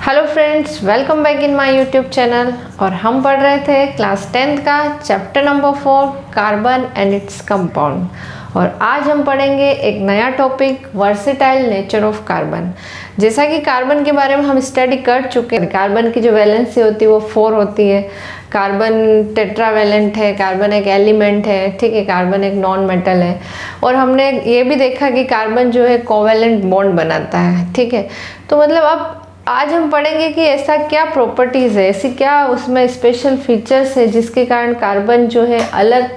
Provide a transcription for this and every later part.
Hello friends, welcome back in my YouTube channel. और हम पढ़ रहे थे क्लास 10th का chapter number 4 carbon and its compound. और आज हम पढ़ेंगे एक नया topic, versatile nature of carbon. जैसा कि कार्बन के बारे में हम स्टडी कर चुके हैं, कार्बन की जो वैलेंसी होती है वो 4 होती है। कार्बन टेट्रावैलेंट है, कार्बन एक एलिमेंट है, ठीक है, कार्बन एक नॉन मेटल है। और हमने ये भी देखा कि कार्बन जो है कोवैलेंट बॉन्ड बनाता है, ठीक है। तो मतलब अब आज हम पढ़ेंगे कि ऐसा क्या प्रॉपर्टीज़ है, ऐसी क्या उसमें स्पेशल फीचर्स है जिसके कारण कार्बन जो है अलग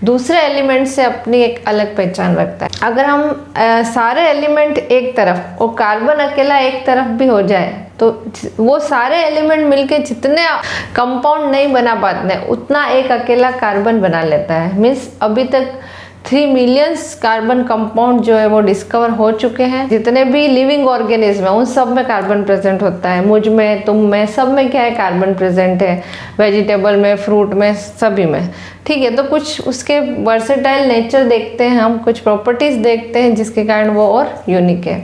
दूसरे एलिमेंट से अपनी एक अलग पहचान रखता है। अगर हम सारे एलिमेंट एक तरफ और कार्बन अकेला एक तरफ भी हो जाए तो वो सारे एलिमेंट मिलके जितने कंपाउंड नहीं बना पाते उतना एक अकेला कार्बन बना लेता है। मीन्स अभी तक 3 मिलियंस कार्बन कंपाउंड जो है वो डिस्कवर हो चुके हैं। जितने भी लिविंग ऑर्गेनिज्म है उन सब में कार्बन प्रेजेंट होता है। मुझ में, तुम में, सब में क्या है, कार्बन प्रेजेंट है। वेजिटेबल में, फ्रूट में, सभी में, ठीक है। तो कुछ उसके वर्सेटाइल नेचर देखते हैं हम, कुछ प्रॉपर्टीज देखते हैं जिसके कारण वो और यूनिक है।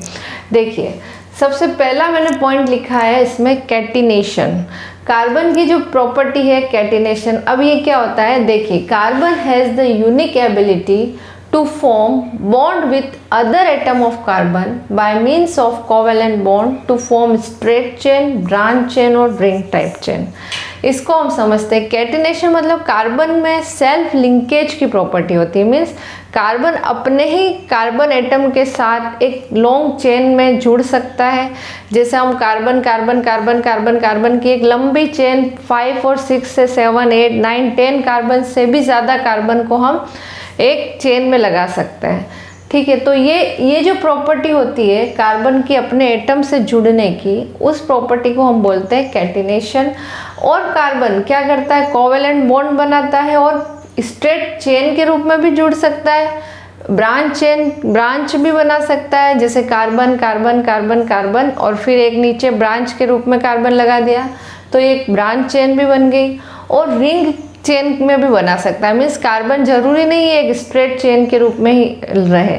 देखिए, सबसे पहला मैंने पॉइंट लिखा है इसमें कैटिनेशन। कार्बन की जो प्रॉपर्टी है कैटिनेशन। अब ये क्या होता है, देखिए, carbon has the unique ability to form bond with other atom of carbon by means of covalent bond to form straight chain, branch chain और रिंग टाइप चेन। इसको हम समझते हैं कैटिनेशन मतलब कार्बन में सेल्फ लिंकेज की property होती है। मीन्स कार्बन अपने ही कार्बन एटम के साथ एक लॉन्ग चेन में जुड़ सकता है। जैसे हम carbon carbon carbon carbon carbon की एक लंबी चेन 5 और 6 से 7 8 9 10 कार्बन से भी ज़्यादा कार्बन को हम एक चेन में लगा सकते हैं, ठीक है। तो ये जो प्रॉपर्टी होती है कार्बन की अपने एटम से जुड़ने की, उस प्रॉपर्टी को हम बोलते हैं कैटिनेशन। और कार्बन क्या करता है, कोवैलेंट बॉन्ड बनाता है और स्ट्रेट चेन के रूप में भी जुड़ सकता है, ब्रांच भी बना सकता है। जैसे कार्बन कार्बन कार्बन कार्बन और फिर एक नीचे ब्रांच के रूप में कार्बन लगा दिया तो एक ब्रांच चेन भी बन गई। और रिंग चेन में भी बना सकता है। मीन्स कार्बन जरूरी नहीं है एक स्ट्रेट चेन के रूप में ही रहे,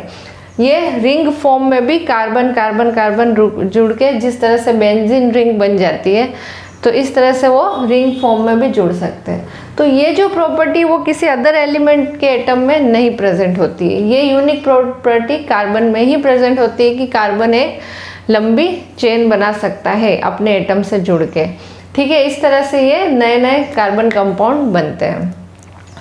ये रिंग फॉर्म में भी कार्बन कार्बन कार्बन जुड़ के, जिस तरह से बेंजीन रिंग बन जाती है तो इस तरह से वो रिंग फॉर्म में भी जुड़ सकते हैं। तो ये जो प्रॉपर्टी वो किसी अदर एलिमेंट के एटम में नहीं प्रेजेंट होती है। ये यूनिक प्रॉपर्टी कार्बन में ही प्रेजेंट होती है कि कार्बन एक लंबी चेन बना सकता है अपने एटम से जुड़ के, ठीक है। इस तरह से ये नए नए कार्बन कंपाउंड बनते हैं।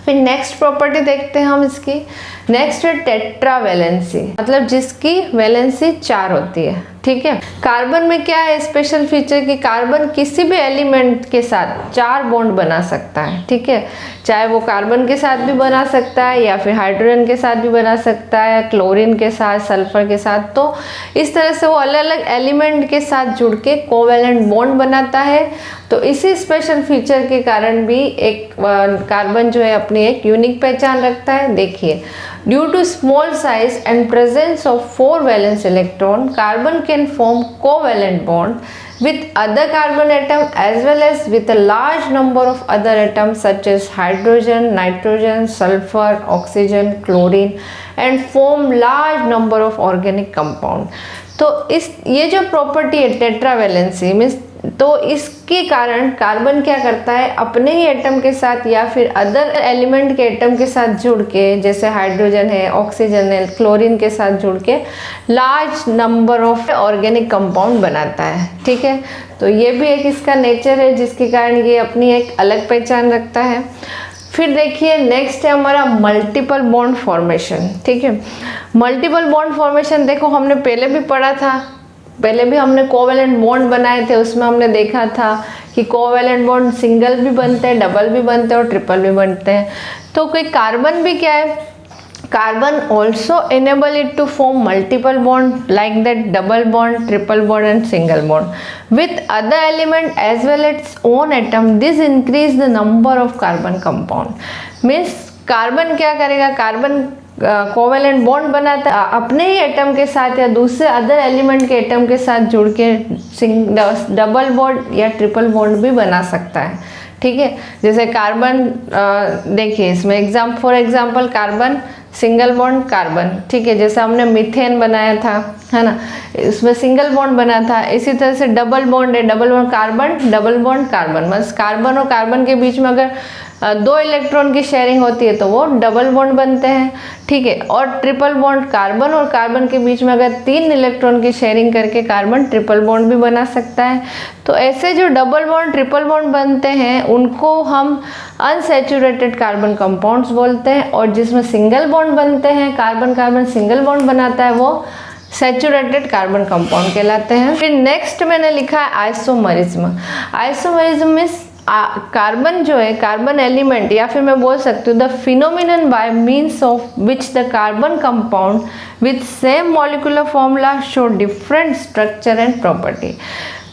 फिर नेक्स्ट प्रॉपर्टी देखते हैं हम इसकी। नेक्स्ट है टेट्रावैलेंसी, मतलब जिसकी वैलेंसी 4 होती है, ठीक है। कार्बन में क्या है स्पेशल फीचर कि कार्बन किसी भी एलिमेंट के साथ 4 बॉन्ड बना सकता है, ठीक है। चाहे वो कार्बन के साथ भी बना सकता है या फिर हाइड्रोजन के साथ भी बना सकता है, क्लोरीन के साथ, सल्फर के साथ। तो इस तरह से वो अलग अलग एलिमेंट के साथ जुड़ के कोवैलेंट बॉन्ड बनाता है। तो इसी स्पेशल फीचर के कारण भी एक कार्बन जो है अपनी एक यूनिक पहचान रखता है। देखिए, due to small size and presence of 4 valence electron, carbon can form covalent bond with other carbon atom as well as with a large number of other atoms such as hydrogen, nitrogen, sulfur, oxygen, chlorine and form large number of organic compound। तो ये जो property है tetravalency means, तो इसके कारण carbon क्या करता है अपने ही एटम के साथ या फिर अदर एलिमेंट के एटम के साथ जुड़ के, जैसे हाइड्रोजन है, ऑक्सीजन है, क्लोरीन के साथ जुड़ के large number of organic compound बनाता है, ठीक है। तो ये भी एक इसका नेचर है जिसके कारण ये अपनी एक अलग पहचान रखता है। फिर देखिए नेक्स्ट है हमारा मल्टीपल बॉन्ड फॉर्मेशन, ठीक है। मल्टीपल बॉन्ड फॉर्मेशन देखो हमने पहले भी पढ़ा था, पहले भी हमने कोवैलेंट बॉन्ड बनाए थे, उसमें हमने देखा था कि कोवैलेंट बॉन्ड सिंगल भी बनते हैं, डबल भी बनते हैं और ट्रिपल भी बनते हैं। तो कोई कार्बन भी क्या है, carbon also enable it to form multiple bond like that double bond, triple bond and single bond with other element as well its own atom. This increase the number of carbon compound. Means carbon क्या करेगा, carbon covalent bond बनाता है अपने ही atom के साथ या दूसरे other element के एटम के साथ जुड़ के डबल बॉन्ड या ट्रिपल बॉन्ड भी बना सकता है, ठीक है। जैसे कार्बन देखिए इसमें for example carbon single bond carbon, ठीक है, जैसे हमने मीथेन बनाया था, है ना, इसमें सिंगल बॉन्ड बना था। इसी तरह से डबल बॉन्ड है, double bond carbon, double bond carbon, बस कार्बन और कार्बन के बीच में अगर 2 इलेक्ट्रॉन की शेयरिंग होती है तो वो डबल बॉन्ड बनते हैं, ठीक है। और ट्रिपल बॉन्ड कार्बन और कार्बन के बीच में अगर 3 इलेक्ट्रॉन की शेयरिंग करके कार्बन ट्रिपल बॉन्ड भी बना सकता है। तो ऐसे जो डबल बॉन्ड ट्रिपल बॉन्ड बनते हैं उनको हम अनसैचुरेटेड कार्बन कंपाउंड्स बोलते हैं, और जिसमें सिंगल बॉन्ड बनते हैं, कार्बन कार्बन सिंगल बॉन्ड बनाता है, वो सैचुरेटेड कार्बन कंपाउंड कहलाते हैं। फिर नेक्स्ट मैंने लिखा है आइसोमरिज्म। आइसोमरिज्म मीन्स कार्बन जो है, कार्बन एलिमेंट, या फिर मैं बोल सकती हूँ the phenomenon bye means of which the carbon compound with same molecular formula show different structure and property.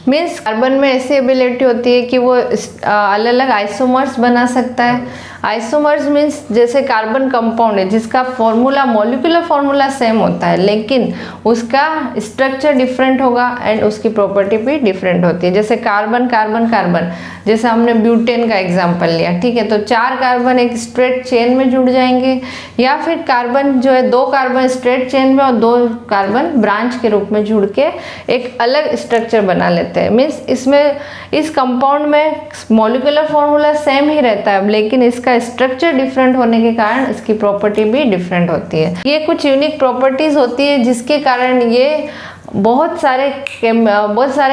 Means carbon में ऐसी एबिलिटी होती है कि वो अलग अलग आइसोमर्स बना सकता है। आइसोमर्स मीन्स जैसे कार्बन कंपाउंड है जिसका फॉर्मूला, मॉलिक्यूलर फॉर्मूला सेम होता है, लेकिन उसका स्ट्रक्चर डिफरेंट होगा एंड उसकी प्रॉपर्टी भी डिफरेंट होती है। जैसे कार्बन कार्बन कार्बन, जैसे हमने ब्यूटेन का एग्जांपल लिया, ठीक है, तो 4 कार्बन एक स्ट्रेट चेन में जुड़ जाएंगे, या फिर कार्बन जो है 2 कार्बन स्ट्रेट चेन में और 2 कार्बन ब्रांच के रूप में जुड़ के एक अलग स्ट्रक्चर बना लेते हैं। मीन्स इसमें, इस कंपाउंड में मॉलिक्यूलर फॉर्मूला सेम ही रहता है, लेकिन इसका स्ट्रक्चर डिफरेंट होने के कारण इसकी प्रॉपर्टी भी डिफरेंट होती है। ये कुछ यूनिक प्रॉपर्टीज होती है जिसके कारण ये बहुत सारे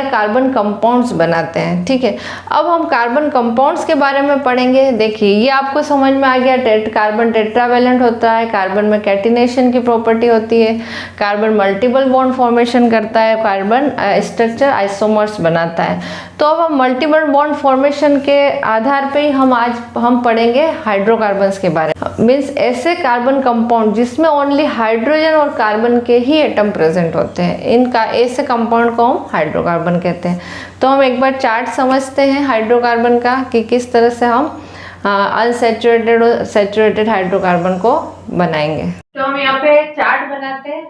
कार्बन कंपाउंड्स बनाते हैं, ठीक है। अब हम कार्बन कंपाउंड्स के बारे में पढ़ेंगे। देखिए, ये आपको समझ में आ गया, कार्बन टेट्रावेलेंट होता है, कार्बन में कैटिनेशन की प्रॉपर्टी होती है, कार्बन मल्टीपल बॉन्ड फॉर्मेशन करता है, कार्बन स्ट्रक्चर आइसोमर्स बनाता है। तो अब हम मल्टीपल बॉन्ड फॉर्मेशन के आधार पे ही हम पढ़ेंगे हाइड्रोकार्बन्स के बारे में। मीन्स ऐसे कार्बन कंपाउंड जिसमें ओनली हाइड्रोजन और कार्बन के ही एटम प्रेजेंट होते हैं, ऐसे कंपाउंड को हम हाइड्रोकार्बन कहते हैं। तो हम एक बार चार्ट समझते हैं हाइड्रोकार्बन का कि किस तरह से हम अनसैचुरेटेड और सैचुरेटेड हाइड्रोकार्बन को बनाएंगे। तो हम यहाँ पे चार्ट बनाते हैं।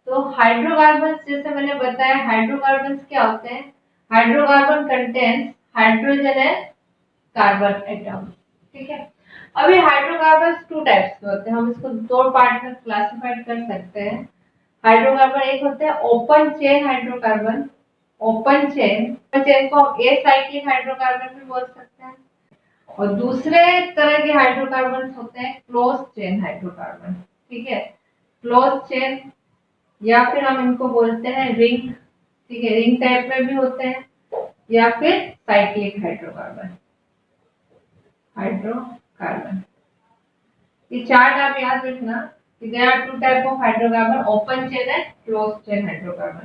तो हाइड्रोकार्बन, जैसे मैंने बताया, हाइड्रोकार्बन क्या होते हैं? Hydrocarbon contains hydrogen and carbon atom, ठीक है। अभी हाइड्रोकार्बन 2 टाइप्स के होते हैं, हम इसको 2 पार्ट में क्लासिफाइड कर सकते हैं। हाइड्रोकार्बन एक होते हैं open chain hydrocarbon, open chain को हम एसाइक्लिक हाइड्रोकार्बन भी बोल सकते हैं, और दूसरे तरह के हाइड्रोकार्बन होते हैं क्लोज चेन हाइड्रोकार्बन, ठीक है, क्लोज चेन, या फिर हम इनको बोलते हैं रिंग, ठीक है, रिंग टाइप में भी होते हैं, या फिर साइक्लिक हाइड्रोकार्बन। ये चार्ट आप याद रखना। There are 2 type of hydrocarbon, open chain and closed chain hydrocarbon.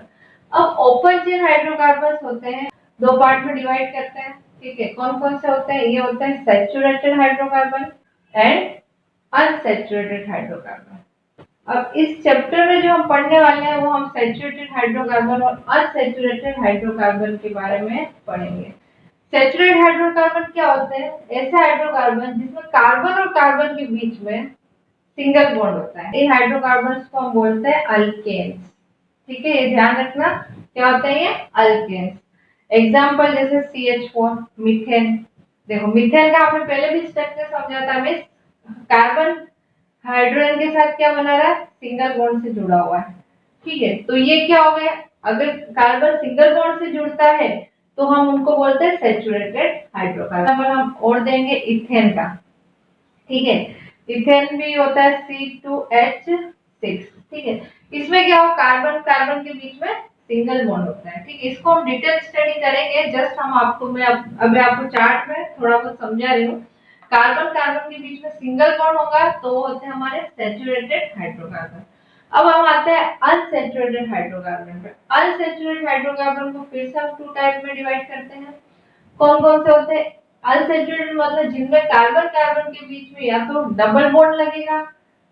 अब open chain hydrocarbons होते हैं, 2 पार्ट में डिवाइड करते हैं, ठीक है। कौन कौन से होते हैं? ये होते हैं saturated hydrocarbon and unsaturated hydrocarbon. अब इस चैप्टर में जो हम पढ़ने वाले हैं वो हम सैचुरेटेड हाइड्रोकार्बन और अनसैचुरेटेड हाइड्रोकार्बन के बारे में पढ़ेंगे। सैचुरेटेड हाइड्रोकार्बन क्या होते हैं? ऐसे हाइड्रोकार्बन जिसमें कार्बन और कार्बन के बीच में सिंगल बॉन्ड होता है। इन हाइड्रोकार्बन्स को हम बोलते हैं अल्केन्स, ठीक है, ये ध्यान रखना, क्या होते हैं ये? अल्केन्स। एग्जांपल जैसे CH4, मीथेन। देखो, मीथेन का आपने पहले भी स्ट्रक्चर समझा था, मींस कार्बन हाइड्रोजन के साथ क्या बना रहा है? सिंगल बॉन्ड से जुड़ा हुआ है, ठीक है। तो ये क्या हो गया? अगर कार्बन सिंगल बॉन्ड से जुड़ता है तो हम उनको बोलते हैं सैचुरेटेड हाइड्रोकार्बन। हम और देंगे इथेन का, ठीक है, इथेन भी होता है C2H6, ठीक है। इसमें क्या हो? कार्बन कार्बन के बीच में सिंगल बॉन्ड होता है, ठीक है। इसको हम डिटेल स्टडी करेंगे, जस्ट हम आपको, मैं अभी आपको चार्ट में थोड़ा बहुत समझा रही हूँ। कार्बन कार्बन के बीच में सिंगल बॉन्ड होगा तो वो होते हैं हमारे सैचुरेटेड हाइड्रोकार्बन। अब हम आते हैं अनसैचुरेटेड हाइड्रोकार्बन पे। अनसैचुरेटेड हाइड्रोकार्बन को फिर से हम 2 टाइप में डिवाइड करते हैं। कौन कौन से होते हैं? अनसैचुरेटेड मतलब जिनमें कार्बन कार्बन के बीच में या तो डबल बॉन्ड लगेगा,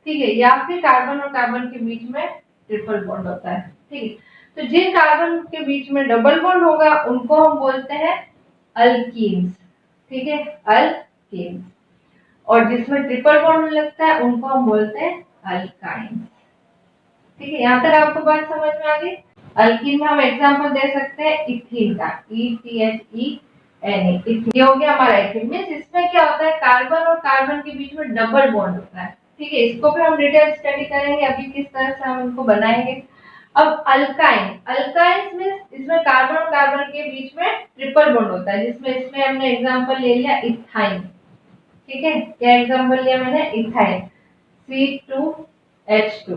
ठीक है, या फिर कार्बन और कार्बन के बीच में ट्रिपल बॉन्ड होता है, ठीक है। तो जिन कार्बन के बीच में डबल बॉन्ड होगा उनको हम बोलते हैं अल्कीन्स, ठीक है, अल्कीन्स, और जिसमें ट्रिपल बॉन्ड लगता है उनको हम बोलते हैं अल्काइन्स, ठीक है। यहाँ तक आपको बात समझ में आ गई? अल्कीन में हम एग्जांपल दे सकते हैं इथीन का, ETHENA, ये हो गया हमारा इथीन। मींस इसमें क्या होता है? कार्बन और कार्बन के बीच में डबल बॉन्ड होता है, ठीक है, इसको भी हम डिटेल स्टडी करेंगे अभी किस तरह से हम इनको बनाएंगे। अब अल्काइन, अल्काइंस में इसमें कार्बन और कार्बन के बीच में ट्रिपल बॉन्ड होता है, जिसमें इसमें हमने एग्जांपल ले लिया इथाइन। ठीक है, क्या एग्जांपल लिया मैंने, इथाइन C2H2।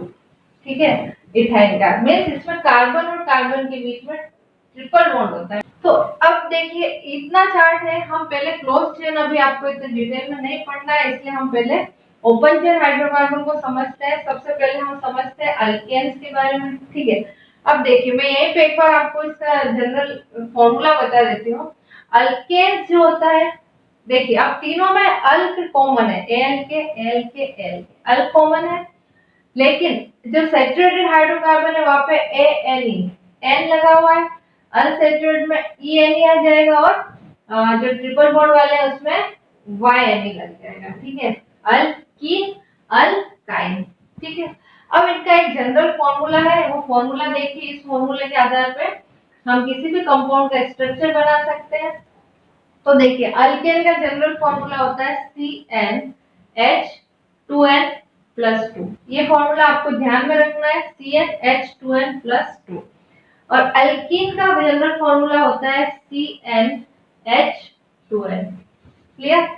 ठीक है, इथाइन का मींस इसमें कार्बन और कार्बन के बीच में ट्रिपल बॉन्ड होता है। तो अब देखिए इतना चार्ट है, हम पहले क्लोज चेन, अभी आपको इतने डिटेल में नहीं पढ़ना है, इसलिए हम पहले ओपन चेन हाइड्रोकार्बन को समझते हैं। सबसे पहले हम समझते हैं अल्केन्स के बारे में। ठीक है, अब देखिए मैं यहीं पे एक बार आपको इसका जनरल फॉर्मूला बता देती हूँ। अल्केन्स जो होता है, देखिए अब तीनों में अल्क कॉमन है, एल के एल के एल, अल्क कॉमन है, लेकिन जो सैचुरेटेड हाइड्रोकार्बन है वहां पे ए एन ई एन लगा हुआ है, अनसैचुरेटेड में ई एन ई आ जाएगा, और जो ट्रिपल बॉन्ड वाले हैं उसमें वाई एन ई लग जाएगा। ठीक है, अल्कीन अल्काइन। ठीक है, अब इनका एक जनरल फॉर्मूला है, वो फॉर्मूला देखिए, इस फॉर्मूले के आधार पे हम किसी भी कंपाउंड का स्ट्रक्चर बना सकते हैं। तो देखिए अल्केन का जनरल फॉर्मूला होता है CnH2n+2। ये फॉर्मूला आपको ध्यान में रखना है, CnH2n+2। और अल्कीन का जनरल फॉर्मूला होता है CnH2n। क्लियर?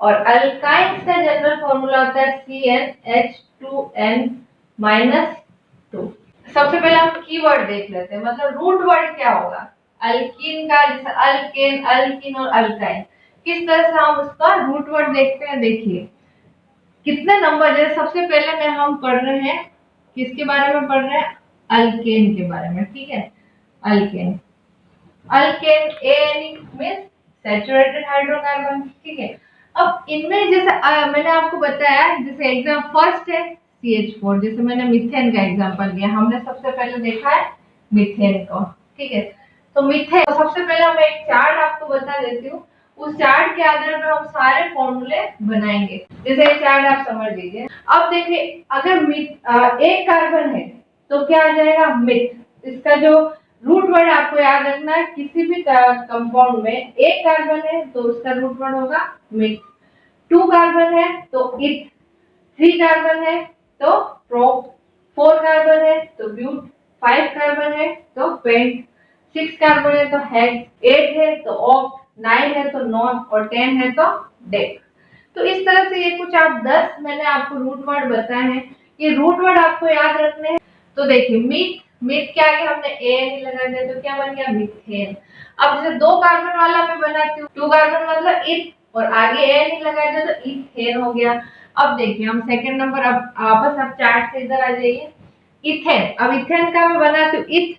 और अल्काइंस का जनरल फॉर्मूला होता है CnH2n-2। सबसे पहले हम कीवर्ड देख लेते हैं, मतलब रूट वर्ड क्या होगा अल्कीन का, जैसे अल्केन, अल्कीन और अल्काइन, किस तरह से हम उसका रूट वर्ड देखते हैं। देखिए कितने नंबर, जैसे सबसे पहले में हम पढ़ रहे हैं, किसके बारे में पढ़ रहे हैं, अल्केन के बारे में। ठीक है, alkane, alkane an means saturated hydrocarbon. ठीक है, अब इनमें जैसे मैंने आपको बताया, जैसे एग्जाम फर्स्ट है CH4, जैसे मैंने मीथेन का एग्जांपल लिया, हमने सबसे पहले देखा है मीथेन को। ठीक है, तो मीथेन, तो सबसे पहले मैं एक चार्ट आपको बता देती हूँ, उस चार्ट के आधार पर हम सारे फॉर्मूले बनाएंगे। जैसे ये चार्ट आप समझ लीजिए। अब देखिए अगर एक कार्बन है तो क्या आ जाएगा, मिथ। इसका जो रूट वर्ड आपको याद रखना है, किसी भी कंपाउंड में एक कार्बन है तो उसका रूट वर्ड होगा मिथ, 2 कार्बन है तो इथ, 3 कार्बन है तो प्रोप, 4 कार्बन है तो ब्यूट, 5 कार्बन है तो पेंट, 6 कार्बन है तो हेक्स, 8 है तो ऑक्ट, 9 है तो नॉन और 10 है तो डेक। तो इस तरह से ये कुछ आप 10 मैंने आपको रूट वर्ड बताए हैं, ये रूट वर्ड आपको याद रखने हैं। तो देखिए मीथ, मीथ के आगे हमने ए नहीं लगा दिया तो क्या बन गया, मीथेन। अब जैसे 2 कार्बन वाला मैं बनाती हूँ, 2 कार्बन मतलब इथ, और आगे ए नहीं लगा दिया तो इथेन हो गया। अब देखिए हम सेकंड नंबर, अब वापस आप चार्ट से इधर आ जाइए, इथेन। अब इथेन का मैं बनाती हूँ इथ,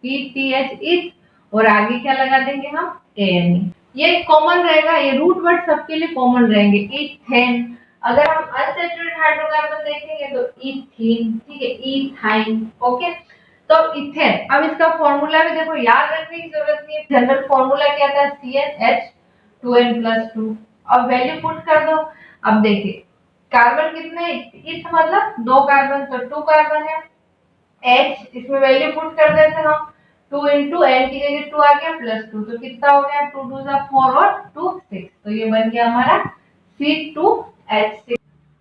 PTH इथ, और आगे क्या लगा देंगे हम, एन। ये कॉमन रहेगा, ये रूट वर्ड सबके लिए कॉमन रहेंगे, इथेन। अगर हम अनसैचुरेटेड हाइड्रोकार्बन देखेंगे तो इथीन, ठीक है, इथाइन। ओके, तो इथेन, अब इसका फॉर्मूला भी देखो, याद रखने की जरूरत नहीं है, जनरल फॉर्मूला क्या था, CnH2n+2। अब वैल्यू पुट कर दो। अब देखिए कार्बन कितने, इथ मतलब 2 कार्बन तो 2 कार्बन है, H इसमें वैल्यू पुट कर देते हम, 2 इंटू एन की जगह 2 आ गया +2, तो कितना हो गया, 2 2 4 और 2 6, तो ये बन गया हमारा C2H6।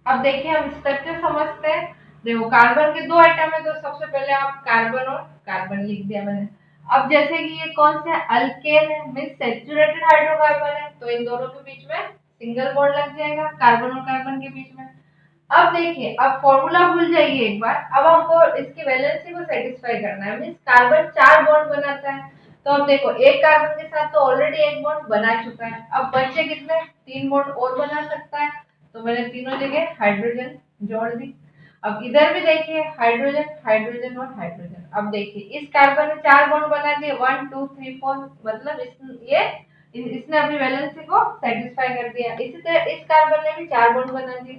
अब देखिए हम स्ट्रक्चर समझते हैं। देखो कार्बन के 2 आइटम है, तो सबसे पहले आप कार्बन और कार्बन लिख दिया मैंने। अब जैसे कि ये कौन सा है, अल्केन है, मींस सैचुरेटेड हाइड्रोकार्बन है, तो इन दोनों के बीच में सिंगल बॉन्ड लग जाएगा, कार्बन और कार्बन के बीच में। अब देखिए, अब फॉर्मूला भूल जाइए एक बार, अब हमको इसकी वैलेंसी को सेटिस्फाई करना है, मींस कार्बन 4 बॉन्ड बनाता है, तो अब देखो एक कार्बन के साथ तो ऑलरेडी एक बॉन्ड बना चुका है, अब बचे कितने, 3 बॉन्ड और बना सकता है, तो मैंने तीनों जगह हाइड्रोजन जोड़ दी। अब इधर भी देखिए हाइड्रोजन, हाइड्रोजन और हाइड्रोजन। अब देखिए इस कार्बन ने 4 बॉन्ड बना दिए, 1 2 3 4, मतलब इसने अपनी वैलेंसी को सेटिस्फाई कर दिया। इसी तरह इस कार्बन ने भी 4 बॉन्ड बना दिए,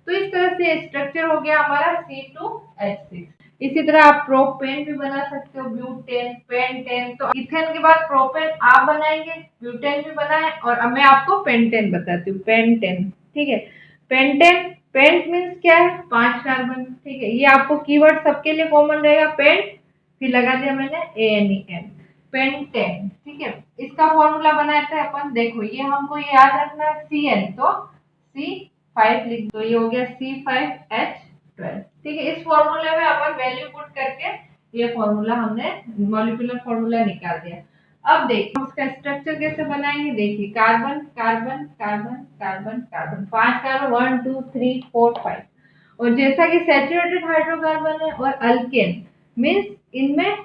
तो इस तरह से स्ट्रक्चर हो गया हमारा C2H6। इसी तरह आप प्रोपेन भी बना सकते हो, ब्यूटेन, पेंटेन। तो इथेन के बाद प्रोपेन आप बनाएंगे, ब्यूटेन भी बनाए, और अब मैं आपको पेंटेन बताती हूँ, पेंटेन। ठीक है, पेंटेन, पेंट मींस क्या है, 5 कार्बन। ठीक है, ये आपको कीवर्ड सबके लिए कॉमन रहेगा, पेंट, फिर लगा दिया मैंने ANEN, पेंटेन। ठीक है, इसका फॉर्मूला बनाते हैं अपन। देखो ये हमको याद रखना है, CN, तो C 5 लिख दो, ये हो गया C5H12। ठीक है, इस फॉर्मूले में अपन वैल्यू पुट करके ये फॉर्मूला हमने मॉलिक्यूलर फॉर्मूला निकाल दिया। अब देखिए हम इसका स्ट्रक्चर कैसे बनाएंगे। देखिए carbon carbon carbon carbon carbon, 5 carbon 1 2 3 4 5। और जैसा कि सैचुरेटेड हाइड्रोकार्बन है और अल्केन मींस इनमें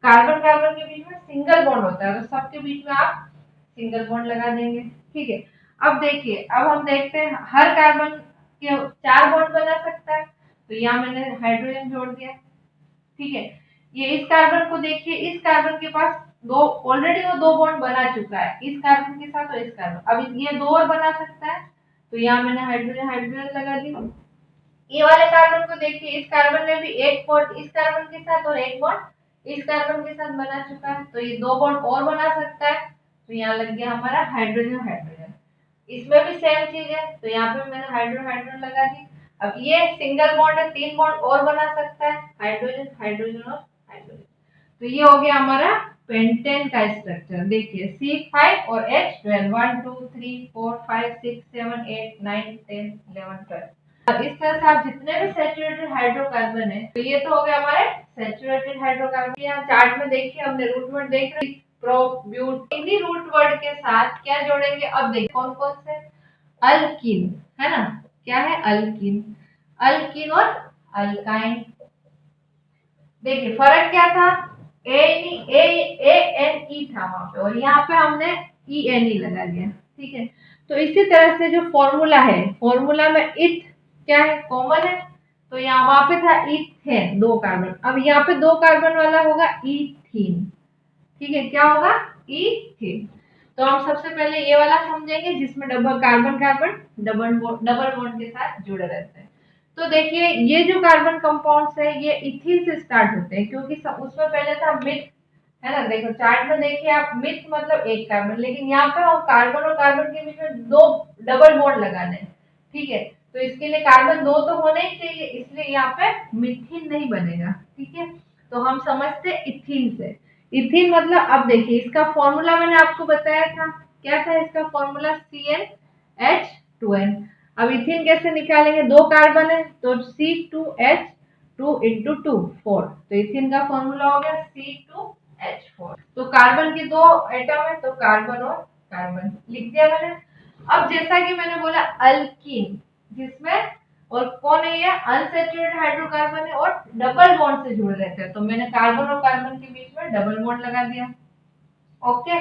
कार्बन कार्बन के बीच में सिंगल बॉन्ड होता है, तो सबके बीच में आप सिंगल बॉन्ड लगा देंगे। ठीक है, अब देखिए अब हम देखते हैं हर कार्बन के 4 बॉन्ड बना सकता है, तो यहाँ मैंने हाइड्रोजन जोड़ दिया। ठीक है, ये इस कार्बन को देखिए, इस कार्बन के पास दो ऑलरेडी वो 2 बॉन्ड बना चुका है, इस कार्बन के साथ और इस कार्बन। अब ये 2 और बना सकता है, तो यहाँ मैंने हाइड्रोजन हाइड्रोजन लगा दी। ये वाले कार्बन को देखिए, इस कार्बन में भी एक बॉन्ड इस कार्बन के साथ और एक बॉन्ड इस कार्बन के साथ बना चुका है, तो ये 2 बॉन्ड और बना सकता है, तो यहाँ लग गया हमारा हाइड्रोजन हाइड्रोजन। इसमें भी सेम चीज है, तो यहाँ पे मैंने हाइड्रोजन हाइड्रोजन लगा दी। अब ये सिंगल बॉन्ड है, 3 बॉन्ड और बना सकता है, हाइड्रोजन हाइड्रोजन और हाइड्रोजन। तो ये हो गया हमारा पेंटेन का स्ट्रक्चर। देखिए C5 और H12 1 2 3 4 5 6 7 8 9 10 11 12। अब इस तरह से आप जितने भी सैचुरेटेड हाइड्रोकार्बन है, तो ये तो हो गए हमारे सैचुरेटेड हाइड्रोकार्बन। यहाँ चार्ट में देखिए हमने रूट वर्ड देख रहे, प्रोब्यूट, इन्हीं रूट वर्ड के साथ क्या जोड़ेंगे। अब देखिए कौन कौन से, अल्कीन है ना, क्या है अल्कीन, अल्कीन और अल्काइन। देखिए फर्क क्या था, ए था वहां पे, और यहाँ पे हमने ENE लगा दिया। ठीक है, तो इसी तरह से जो फॉर्मूला है, फॉर्मूला में इथ क्या है, कॉमन है, तो यहाँ वहां पे था इथेन 2 कार्बन, अब यहाँ पे 2 कार्बन वाला होगा इथीन। ठीक है, क्या होगा इथीन। तो हम सबसे पहले ये वाला समझेंगे जिसमें double carbon carbon double bond के साथ जुड़े रहते हैं। तो देखिए ये जो कार्बन कंपाउंड्स है ये इथीन से स्टार्ट होते हैं, क्योंकि उसमें पहले था मिथ, है ना। देखो चार्ट में देखिए आप, मिथ मतलब एक कार्बन, लेकिन यहाँ पे हम कार्बन और कार्बन के बीच में 2 डबल बॉन्ड लगाने हैं। ठीक है, तो इसके लिए कार्बन 2 तो होने ही चाहिए, इसलिए यहाँ पे मिथीन नहीं बनेगा। ठीक है, तो हम समझते इथीन से। इथीन मतलब, अब देखिए इसका फॉर्मूला मैंने आपको बताया था, क्या था इसका फॉर्मूला, CnH2n। अब इथीन कैसे निकालेंगे, 2 कार्बन है तो C2H2 into 2 4, तो इथीन का फॉर्मूला हो गया C2H4। तो कार्बन के 2 एटम है, तो कार्बन और कार्बन लिख दिया मैंने। अब जैसा कि मैंने बोला अल्कीन, जिसमें और कौन है, ये अनसैचुरेटेड हाइड्रोकार्बन है और डबल बॉन्ड से जुड़ रहते हैं, तो मैंने कार्बन और कार्बन के बीच में डबल बॉन्ड लगा दिया। ओके,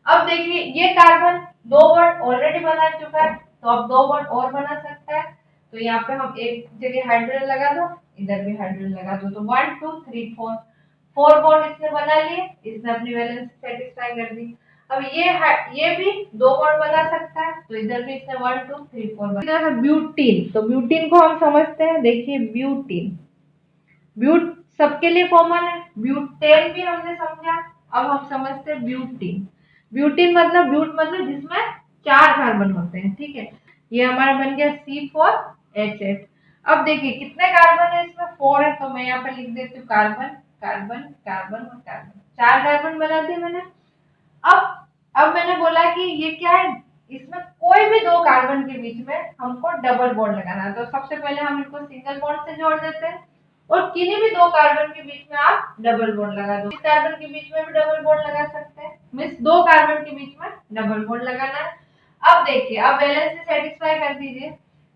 अब देखिए ये कार्बन 2 बॉन्ड ऑलरेडी बना चुका है, तो अब 2 बॉन्ड और बना सकता है, तो यहाँ पे हम एक जगह हाइड्रोजन लगा दो, इधर भी हाइड्रोजन लगा दो, तो 1 2 3 4 बॉन्ड इसने बना लिए, इसने अपनी वैलेंस सेटिस्फाई कर दी। अब ये भी 2 बॉन्ड बना सकता है, तो इधर भी इसने 1 2 3 4 बना। इधर है ब्यूटीन, तो ब्यूटीन को हम समझते हैं। देखिए ब्यूटीन, ब्यूट सबके लिए कॉमन है, ब्यूटेन भी हमने समझा, अब हम समझते हैं ब्यूटीन। ब्यूटीन मतलब, ब्यूट मतलब जिसमें 4 कार्बन होते हैं। ठीक है, ये हमारा बन गया C4H8। अब देखिए कितने कार्बन है इसमें, 4 है, तो मैं यहाँ पे लिख देती हूँ कार्बन कार्बन कार्बन और कार्बन, 4 कार्बन बना दिए मैंने। अब मैंने बोला कि ये क्या है, इसमें कोई भी 2 कार्बन के बीच में हमको डबल बॉन्ड लगाना है, तो सबसे पहले हम इनको सिंगल बॉन्ड से जोड़ देते हैं, और किन्हीं भी 2 कार्बन के बीच में आप डबल बॉन्ड लगा दो। इस कार्बन के बीच में भी डबल बॉन्ड लगा सकते हैं, मींस 2 कार्बन के बीच में डबल बॉन्ड लगाना है। अब देखिए, अब वैलेंस से सेटिस्फाई कर दीजिए,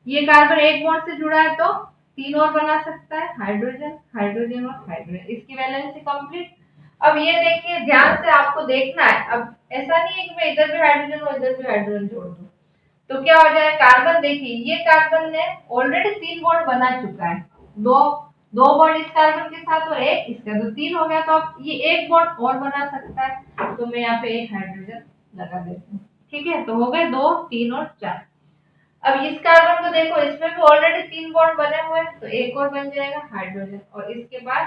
ये कार्बन एक बॉन्ड से जुड़ा है, तो 3 और बना सकता है, हाइड्रोजन हाइड्रोजन और हाइड्रोजन, इसकी वैलेंस कंप्लीट। अब ये देखिए ध्यान से आपको देखना है, अब ऐसा नहीं है कि मैं इधर भी हाइड्रोजन और इधर भी हाइड्रोजन जोड़ दूं, तो क्या हो जाए, कार्बन देखिए ये कार्बन ने ऑलरेडी 3 बॉन्ड बना चुका है, दो बॉन्ड इस कार्बन के साथ और एक इसका, तो 3 हो गया, तो अब ये एक बॉन्ड और बना सकता है, तो मैं यहाँ पे एक हाइड्रोजन लगा देती हूँ। ठीक है, तो हो गए 2 3 और 4। अब इस कार्बन को देखो, इसमें भी ऑलरेडी 3 बॉन्ड बने हुए हैं, तो एक और बन जाएगा हाइड्रोजन, और इसके बाद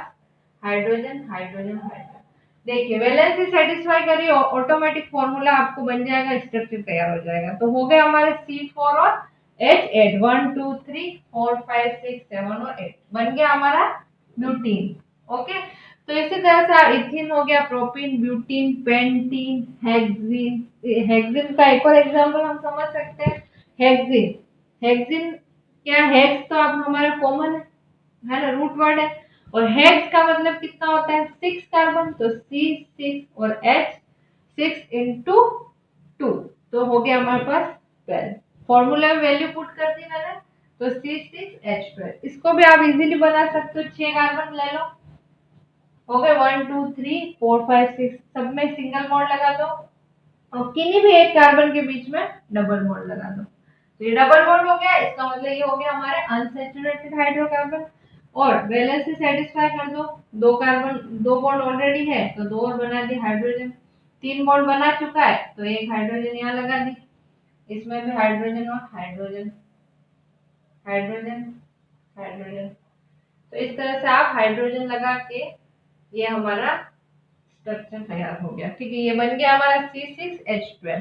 हाइड्रोजन हाइड्रोजन हाइड्रोजन। देखिए वैलेंस से सेटिस्फाई करिए, ऑटोमेटिक फॉर्मूला आपको बन जाएगा, स्ट्रक्चर तैयार हो जाएगा। तो हो गए हमारे C4 और H8, 1 2 3 4 5 6 7 और 8 बन गया हमारा ब्यूटीन। ओके, तो इसी तरह से इथीन हो गया, propene, butene, pentene, hexene. Hexene का एक और एग्जांपल हम समझ सकते हैं, हेक्सीन हेक्सिन क्या, हेक्स तो आप हमारा कॉमन है ना, रूट वर्ड है। और हेक्स का मतलब कितना होता है, 6 कार्बन, तो C6 और H 6 इंटू 2, तो हो गया हमारे पास 12। फॉर्मूला में वैल्यू पुट कर दी मैंने, तो C6H12। इसको भी आप इजीली बना सकते हो, 6 कार्बन ले लो, हो गए 1 2 3 4 5 6, सब में सिंगल बॉन्ड लगा दो और किन्हीं भी एक कार्बन के बीच में डबल बॉन्ड लगा दो, तो ये डबल बॉन्ड हो गया। इसका मतलब ये हो गया हमारे अनसैचुरेटेड हाइड्रोकार्बन। और वैलेंस से सेटिस्फाई कर दो, दो कार्बन, दो बॉन्ड ऑलरेडी है तो दो और बना दी हाइड्रोजन, तीन बॉन्ड बना चुका है तो एक हाइड्रोजन यहाँ लगा दी, इसमें भी हाइड्रोजन और हाइड्रोजन, हाइड्रोजन, हाइड्रोजन। तो इस तरह से आप हाइड्रोजन लगा के ये हमारा स्ट्रक्चर तैयार हो गया। ठीक है, ये बन गया हमारा C6H12।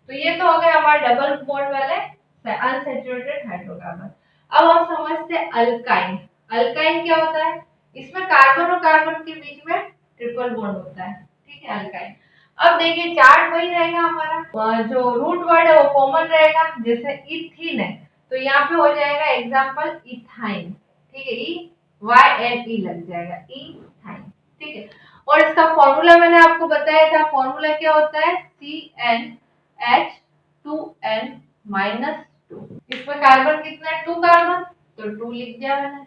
तो ये तो हो गया हमारा डबल बॉन्ड वाले अनसैचुरेटेड हाइड्रोकार्बन। अब हम समझते हैं अल्काइन। अल्काइन क्या होता है, इसमें कार्बन और कार्बन के बीच में ट्रिपल बॉन्ड होता है। ठीक है, अल्काइन। अब देखिए चार्ट वही रहेगा हमारा, जो रूट वर्ड है वो कॉमन रहेगा, जैसे इथीन है तो यहाँ पे हो जाएगा एग्जाम्पल इथाइन। ठीक है, YNE लग जाएगा, इथाइन। ठीक है, और इसका फॉर्मूला मैंने आपको बताया था, फॉर्मूला क्या होता है, CnH2n-2। इसमें कार्बन कितना है, 2 कार्बन, तो 2 लिख दिया मैंने।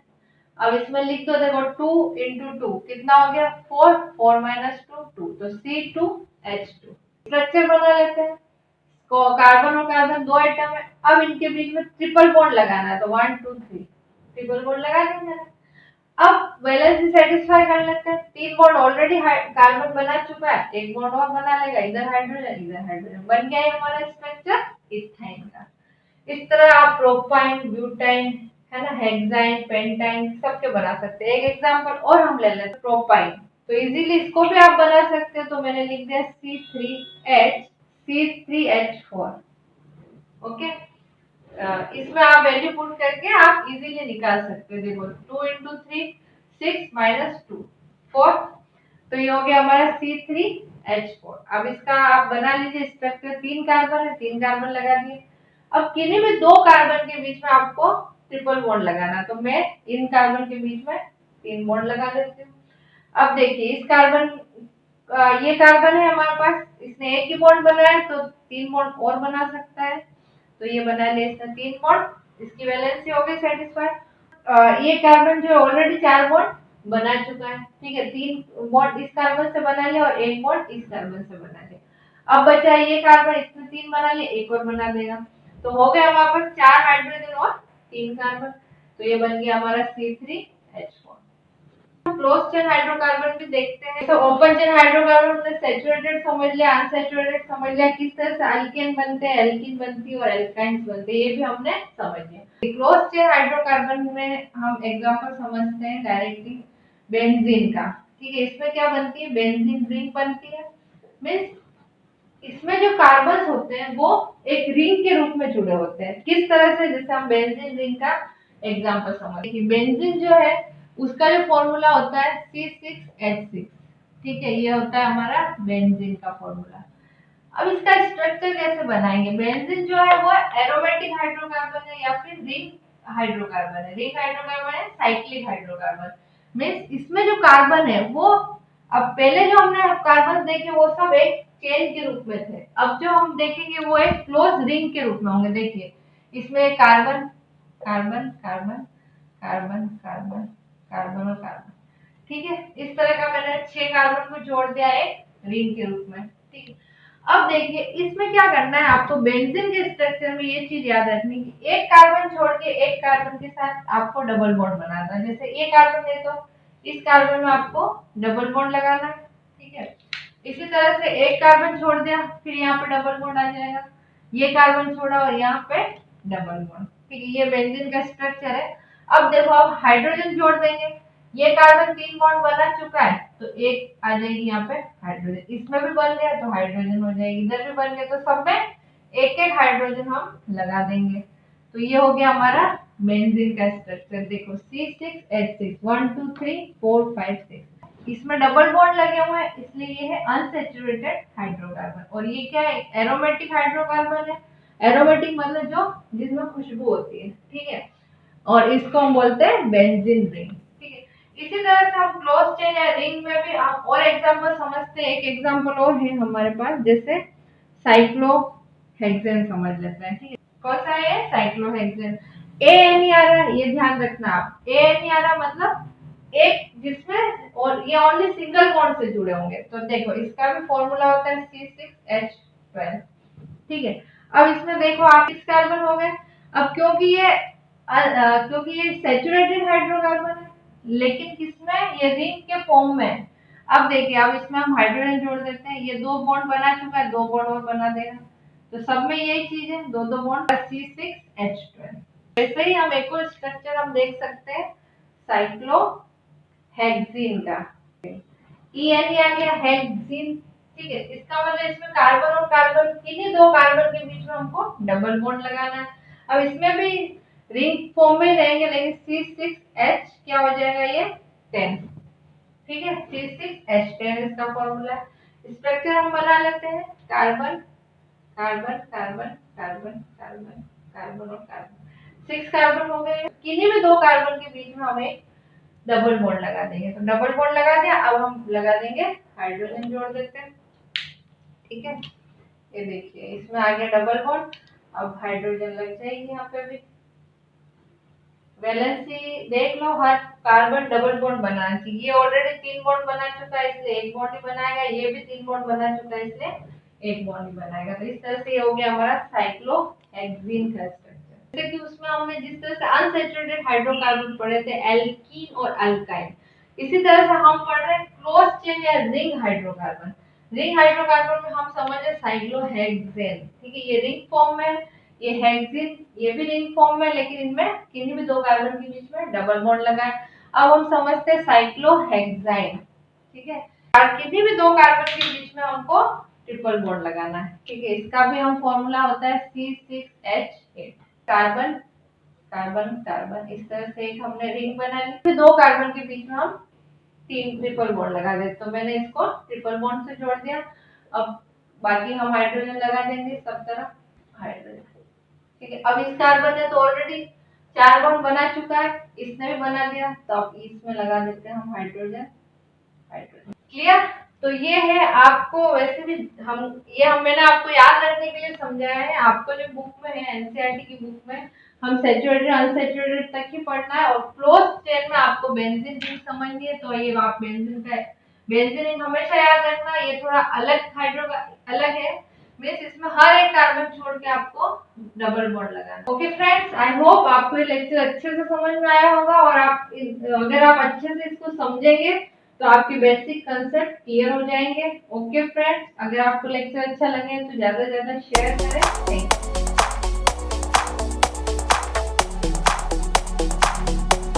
अब इसमें लिख दो, देखो 2 इंटू 2 कितना हो गया, 4, 4 माइनस 2 2, तो C2H2। स्ट्रक्चर बना लेते हैं, कार्बन और कार्बन दो आइटम है, अब इनके बीच में ट्रिपल बॉन्ड लगाना है, तो 1 2 3 ट्रिपल बॉन्ड लगा देंगे। अब वैलेंस से सेटिस्फाई कर लेते हैं, तीन बॉन्ड ऑलरेडी कार्बन बना चुका है, एक बॉन्ड और बना लेगा, इधर हाइड्रोजन इधर हाइड्रोजन, बन गया ये हमारा स्ट्रक्चर इथाइन का। इस तरह आप प्रोपाइन, ब्यूटाइन, है ना, हेक्साइन, पेंटाइन सबके बना सकते हैं। एक एग्जांपल और हम ले लेते हैं, प्रोपाइन, तो इजीली इसको भी आप बना सकते हो, तो मैंने लिख दिया C3H4। ओके, इसमें आप वैल्यू पुट करके आप इजीली निकाल सकते हो। देखो 2 इंटू 3 6 माइनस 2 4, तो ये हो गया हमारा C3H4। अब इसका आप बना लीजिए स्ट्रक्चर, तीन कार्बन है, तीन कार्बन लगा दिए। अब किन्हीं भी दो कार्बन के बीच में आपको ट्रिपल बॉन्ड लगाना, तो मैं इन कार्बन के बीच में तीन बॉन्ड लगा देती हूँ। अब देखिए इस कार्बन, ये कार्बन है हमारे पास, इसने एक ही बॉन्ड बनाया तो तीन बॉन्ड और बना सकता है, तो ये बना ले इसने तीन बॉन्ड, इसकी वैलेंसी हो गई सेटिस्फाई। ये कार्बन जो ऑलरेडी चार बॉन्ड बना चुका है। ठीक है, तीन बॉन्ड इस कार्बन से बना लिया और एक बॉन्ड इस कार्बन से बना लिया। अब बचा ये कार्बन, इसने तीन बना लिया, एक और बना देगा, तो हो गया हमारे पास चार हाइड्रोजन और तीन कार्बन, तो ये बन गया हमारा C3H4। क्लोज चेन हाइड्रोकार्बन भी देखते हैं, तो ओपन चेन हाइड्रोकार्बन हमने सैचुरेटेड समझ लिया, अनसैचुरेटेड समझ लिया, किस तरह से अल्केन बनते हैं, एल्कीन बनती है और एल्काइंस बनते हैं, ये भी हमने समझ लिया। क्लोज चेन हाइड्रोकार्बन में हम एग्जांपल समझते हैं डायरेक्टली बेंजीन का। ठीक है, इसमें क्या बनती है, बेंजीन रिंग बनती है, मींस इसमें जो कार्बन होते हैं वो एक रिंग के रूप में जुड़े होते हैं। किस तरह से, जैसे हम बेंजीन रिंग का एग्जांपल समझते हैं, बेंजीन जो है उसका जो फॉर्मूला होता है C6H6। ठीक है, ये होता है हमारा बेंजीन का फॉर्मूला। अब इसका स्ट्रक्चर कैसे बनाएंगे, बेंजीन जो है वो एरोमेटिक हाइड्रोकार्बन है या फिर रिंग हाइड्रोकार्बन है। रिंग हाइड्रोकार्बन है साइक्लिक हाइड्रोकार्बन, मींस इसमें जो कार्बन है वो, अब पहले जो हमने कार्बन देखे वो सब एक चेन के रूप में थे, अब जो हम देखेंगे वो एक क्लोज रिंग के रूप में होंगे। देखिए इसमें carbon carbon carbon carbon carbon carbon और कार्बन। ठीक है, इस तरह का मैंने 6 कार्बन को जोड़ दिया एक रिंग के रूप में। ठीक है, अब देखिए इसमें क्या करना है आपको, बेंजीन के स्ट्रक्चर में ये चीज याद रखनी कि एक कार्बन छोड़ के एक कार्बन के साथ आपको डबल बॉन्ड बनाना है। जैसे ये कार्बन है तो इस कार्बन में आपको डबल बॉन्ड लगाना है। ठीक है, इसी तरह से एक कार्बन छोड़ दिया, फिर यहाँ पे डबल बॉन्ड आ जाएगा, ये कार्बन छोड़ा और यहाँ पे डबल बॉन्ड। ठीक है, ये बेंजीन का स्ट्रक्चर है। अब देखो आप हाइड्रोजन जोड़ देंगे, ये कार्बन तीन बॉन्ड बना चुका है तो एक आ जाएगी यहाँ पे हाइड्रोजन, इसमें भी बन गया तो हाइड्रोजन हो जाएगी, इधर भी बन गया, तो सब में एक एक हाइड्रोजन हम लगा देंगे। तो ये हो गया हमारा बेंजीन का स्ट्रक्चर। देखो C6H6 1 2 3 4 5 6, इसमें डबल बॉन्ड लगे हुए हैं इसलिए ये है अनसैचुरेटेड हाइड्रोकार्बन। और ये क्या है, एरोमेटिक हाइड्रोकार्बन है। एरोमेटिक मतलब जो जिसमें खुशबू होती है, ठीक है। और इसको हम बोलते हैं बेंजीन रिंग, ठीक है। इसी तरह से हम क्लोज चेन या रिंग में भी हम और एग्जांपल समझते हैं। एक एग्जांपल और है हमारे पास, जैसे साइक्लोहेक्सेन समझ लेते हैं, ठीक है। कौन सा है? साइक्लोहेक्सेन। ए नहीं आ रहा, ये ध्यान रखना आप। ए नहीं आ रहा मतलब एक जिसमें और ये ओनली सिंगल बॉन्ड से जुड़े होंगे। तो देखो इसका भी फॉर्मूला होता है C6H12, ठीक है। अब इसमें देखो आप 6 कार्बन हो गए। अब क्योंकि ये सैचुरेटेड हाइड्रोकार्बन है, लेकिन किसमें? ये रिंग के फॉर्म में है। अब देखिए, अब इसमें हम हाइड्रोजन जोड़ देते हैं, ये 2 बॉन्ड बना चुका है, 2 बॉन्ड और बना देगा, तो सब में यही चीज है, 2 बॉन्ड C6H12। वैसे ही हम एक और स्ट्रक्चर हम देख सकते हैं साइक्लोहेक्सीन का, EN आ गया हेक्सीन, ठीक है। इसका मतलब इसमें कार्बन और कार्बन, किन्हीं 2 कार्बन के बीच में हमको डबल बॉन्ड लगाना है। अब इसमें भी रिंग फॉर्म में रहेंगे, लेकिन C6H क्या हो जाएगा? ये 10, ठीक है। C6H10 इसका फॉर्मूला है। स्ट्रक्चर हम बना लेते हैं, carbon carbon carbon carbon carbon carbon और कार्बन, 6 कार्बन हो गए। किन्हीं भी 2 कार्बन के बीच में हम एक डबल बॉन्ड लगा देंगे। तो डबल बॉन्ड लगा दिया, अब हम लगा देंगे हाइड्रोजन जोड़ देते हैं, ठीक है। ये देखिए इसमें आ गया डबल बॉन्ड, अब हाइड्रोजन लग जाएगी यहाँ पे भी। वैलेंसी देख लो, हर कार्बन डबल बॉन्ड बनाना चाहिए। ये ऑलरेडी 3 बॉन्ड बना चुका है, इसलिए 1 बॉन्ड ही बनाएगा। ये भी 3 बॉन्ड बना चुका है, इसलिए 1 बॉन्ड ही बनाएगा। तो इस तरह से ये हो गया हमारा साइक्लोहेक्सीन का स्ट्रक्चर। जैसे कि उसमें हमने जिस तरह से अनसैचुरेटेड हाइड्रोकार्बन पढ़े थे, एल्कीन और अल्काइन, इसी तरह से हम पढ़ रहे हैं क्लोज चेन या रिंग हाइड्रोकार्बन। रिंग हाइड्रोकार्बन में हम समझे साइक्लोहेक्सेन, ठीक है। ये रिंग फॉर्म में, ये हेक्सीन, ये भी रिंग फॉर्म में, लेकिन इनमें किन्हीं भी 2 कार्बन के बीच में डबल बॉन्ड लगा है। अब हम समझते हैं साइक्लोहेक्साइन, ठीक है। और किन्हीं भी 2 कार्बन के बीच में हमको ट्रिपल बॉन्ड लगाना है, ठीक है। इसका भी हम फॉर्मूला होता है C6H8, कार्बन कार्बन कार्बन। इस तरह से एक हमने रिंग बना ली, फिर 2 कार्बन के बीच में हम 3 ट्रिपल बॉन्ड लगा देते। तो मैंने इसको ट्रिपल बॉन्ड से जोड़ दिया। अब बाकी हम हाइड्रोजन लगा देंगे सब तरफ, हाइड्रोजन, ठीक है। अब इस कार्बन ने तो ऑलरेडी 4 बॉन्ड बना चुका है, इसने भी बना दिया, तो अब इसमें लगा देते हैं हम हाइड्रोजन, हाइड्रोजन। क्लियर? तो ये है आपको, वैसे भी मैंने आपको याद रखने के लिए समझाया है। आपको जो बुक में है, एनसीईआरटी की बुक में, हम सैचुरेटेड अनसैचुरेटेड तक ही पढ़ना है, और क्लोज चेन में आपको बेंजीन रिंग समझनी है। तो ये आप बेंजीन रिंग हमेशा याद रखना। ये थोड़ा अलग है, मींस इसमें हर एक कार्बन छोड़ के आपको डबल बॉन्ड लगाना। ओके फ्रेंड्स, आई होप आपको ये लेक्चर अच्छे से समझ में आया होगा, और अगर आप अच्छे से इसको समझेंगे तो आपके बेसिक कंसेप्ट क्लियर हो जाएंगे। ओके फ्रेंड्स, अगर आपको लेक्चर अच्छा लगे तो ज्यादा से ज्यादा शेयर करें। Thank you.